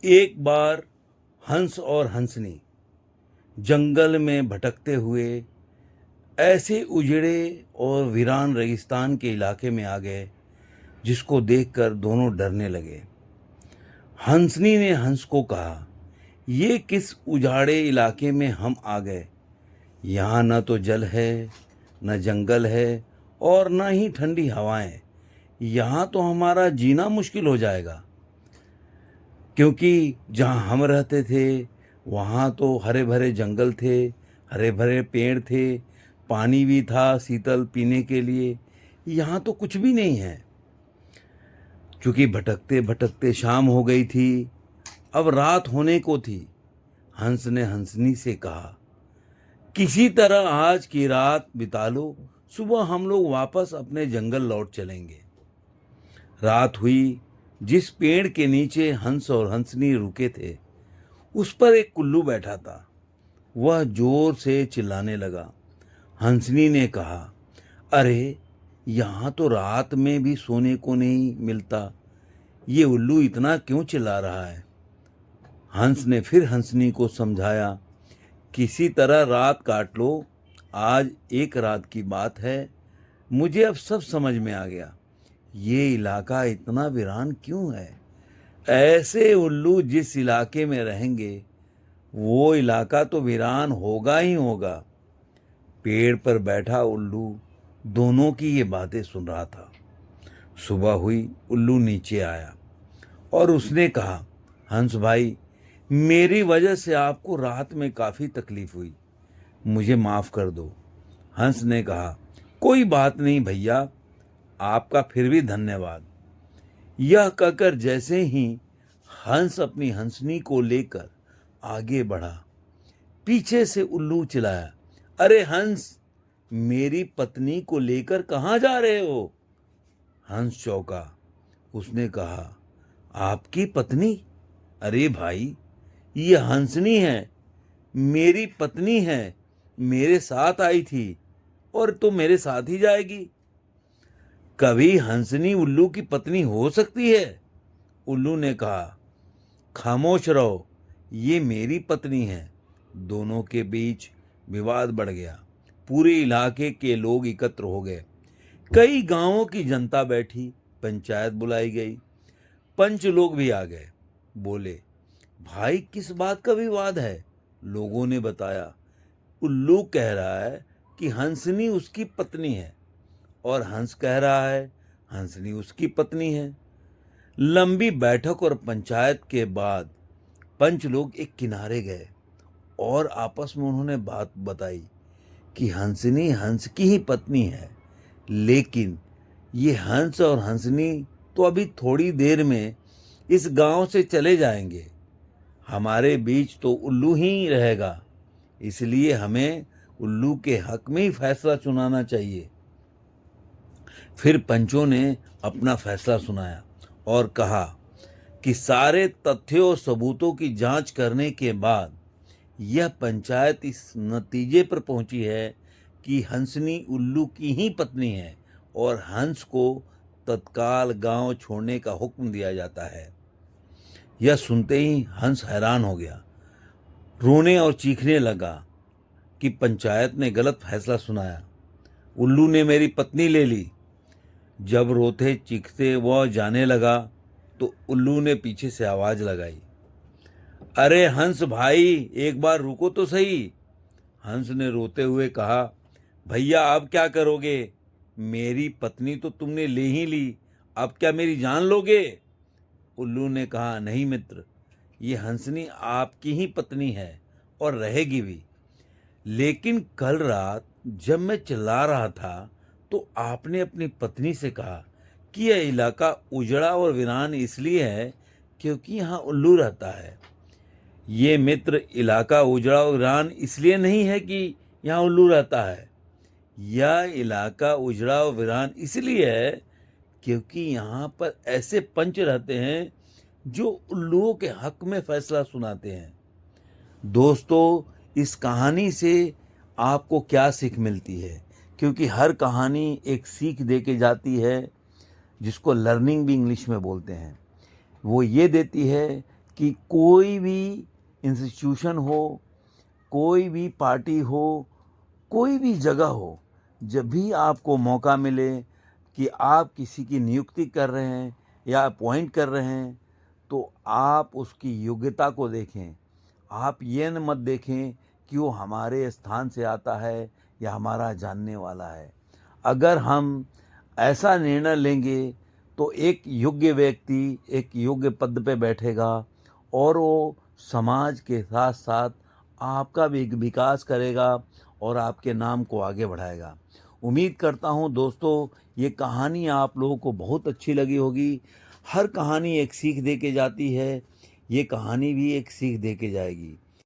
एक बार हंस और हंसनी जंगल में भटकते हुए ऐसे उजड़े और वीरान रेगिस्तान के इलाके में आ गए जिसको देखकर दोनों डरने लगे। हंसनी ने हंस को कहा, ये किस उजाड़े इलाके में हम आ गए। यहाँ न तो जल है, न जंगल है और न ही ठंडी हवाएं। यहाँ तो हमारा जीना मुश्किल हो जाएगा, क्योंकि जहाँ हम रहते थे वहाँ तो हरे भरे जंगल थे, हरे भरे पेड़ थे, पानी भी था शीतल पीने के लिए। यहाँ तो कुछ भी नहीं है। क्योंकि भटकते भटकते शाम हो गई थी, अब रात होने को थी। हंस ने हंसनी से कहा, किसी तरह आज की रात बिता लो, सुबह हम लोग वापस अपने जंगल लौट चलेंगे। रात हुई। जिस पेड़ के नीचे हंस और हंसनी रुके थे उस पर एक उल्लू बैठा था। वह जोर से चिल्लाने लगा। हंसनी ने कहा, अरे यहाँ तो रात में भी सोने को नहीं मिलता, ये उल्लू इतना क्यों चिल्ला रहा है। हंस ने फिर हंसनी को समझाया, किसी तरह रात काट लो, आज एक रात की बात है। मुझे अब सब समझ में आ गया, ये इलाका इतना वीरान क्यों है। ऐसे उल्लू जिस इलाके में रहेंगे वो इलाका तो वीरान होगा ही होगा। पेड़ पर बैठा उल्लू दोनों की ये बातें सुन रहा था। सुबह हुई, उल्लू नीचे आया और उसने कहा, हंस भाई, मेरी वजह से आपको रात में काफ़ी तकलीफ हुई, मुझे माफ़ कर दो। हंस ने कहा, कोई बात नहीं भैया, आपका फिर भी धन्यवाद। यह कहकर जैसे ही हंस अपनी हंसनी को लेकर आगे बढ़ा, पीछे से उल्लू चिल्लाया, अरे हंस, मेरी पत्नी को लेकर कहाँ जा रहे हो। हंस चौंका। उसने कहा, आपकी पत्नी? अरे भाई, ये हंसनी है, मेरी पत्नी है, मेरे साथ आई थी और तो मेरे साथ ही जाएगी। कभी हंसनी उल्लू की पत्नी हो सकती है? उल्लू ने कहा, खामोश रहो, ये मेरी पत्नी है। दोनों के बीच विवाद बढ़ गया। पूरे इलाके के लोग एकत्र हो गए। कई गांवों की जनता बैठी, पंचायत बुलाई गई, पंच लोग भी आ गए। बोले, भाई किस बात का विवाद है? लोगों ने बताया, उल्लू कह रहा है कि हंसनी उसकी पत्नी है और हंस कह रहा है हंसनी उसकी पत्नी है। लंबी बैठक और पंचायत के बाद पंच लोग एक किनारे गए और आपस में उन्होंने बात बताई कि हंसनी हंस की ही पत्नी है, लेकिन ये हंस और हंसनी तो अभी थोड़ी देर में इस गांव से चले जाएंगे। हमारे बीच तो उल्लू ही रहेगा, इसलिए हमें उल्लू के हक में ही फैसला सुनाना चाहिए। फिर पंचों ने अपना फैसला सुनाया और कहा कि सारे तथ्यों और सबूतों की जांच करने के बाद यह पंचायत इस नतीजे पर पहुंची है कि हंसनी उल्लू की ही पत्नी है और हंस को तत्काल गांव छोड़ने का हुक्म दिया जाता है। यह सुनते ही हंस हैरान हो गया, रोने और चीखने लगा कि पंचायत ने गलत फैसला सुनाया। उल्लू ने मेरी पत्नी ले ली। जब रोते चीखते वह जाने लगा तो उल्लू ने पीछे से आवाज लगाई, अरे हंस भाई, एक बार रुको तो सही। हंस ने रोते हुए कहा, भैया अब क्या करोगे? मेरी पत्नी तो तुमने ले ही ली, अब क्या मेरी जान लोगे? उल्लू ने कहा, नहीं मित्र, ये हंसनी आपकी ही पत्नी है और रहेगी भी। लेकिन कल रात जब मैं चिल्ला रहा था तो आपने अपनी पत्नी से कहा कि यह इलाका उजड़ा और वीरान इसलिए है क्योंकि यहाँ उल्लू रहता है। ये मित्र, इलाका उजड़ा और वीरान इसलिए नहीं है कि यहाँ उल्लू रहता है। यह इलाका उजड़ा और वीरान इसलिए है क्योंकि यहाँ पर ऐसे पंच रहते हैं जो उल्लुओं के हक में फैसला सुनाते हैं। दोस्तों, इस कहानी से आपको क्या सीख मिलती है? क्योंकि हर कहानी एक सीख दे के जाती है, जिसको लर्निंग भी इंग्लिश में बोलते हैं। वो ये देती है कि कोई भी इंस्टीट्यूशन हो, कोई भी पार्टी हो, कोई भी जगह हो, जब भी आपको मौका मिले कि आप किसी की नियुक्ति कर रहे हैं या अपॉइंट कर रहे हैं, तो आप उसकी योग्यता को देखें। आप ये न मत देखें कि वो हमारे स्थान से आता है या हमारा जानने वाला है। अगर हम ऐसा निर्णय लेंगे तो एक योग्य व्यक्ति एक योग्य पद पे बैठेगा और वो समाज के साथ साथ आपका भी विकास करेगा और आपके नाम को आगे बढ़ाएगा। उम्मीद करता हूँ दोस्तों, ये कहानी आप लोगों को बहुत अच्छी लगी होगी। हर कहानी एक सीख दे के जाती है, ये कहानी भी एक सीख दे के जाएगी।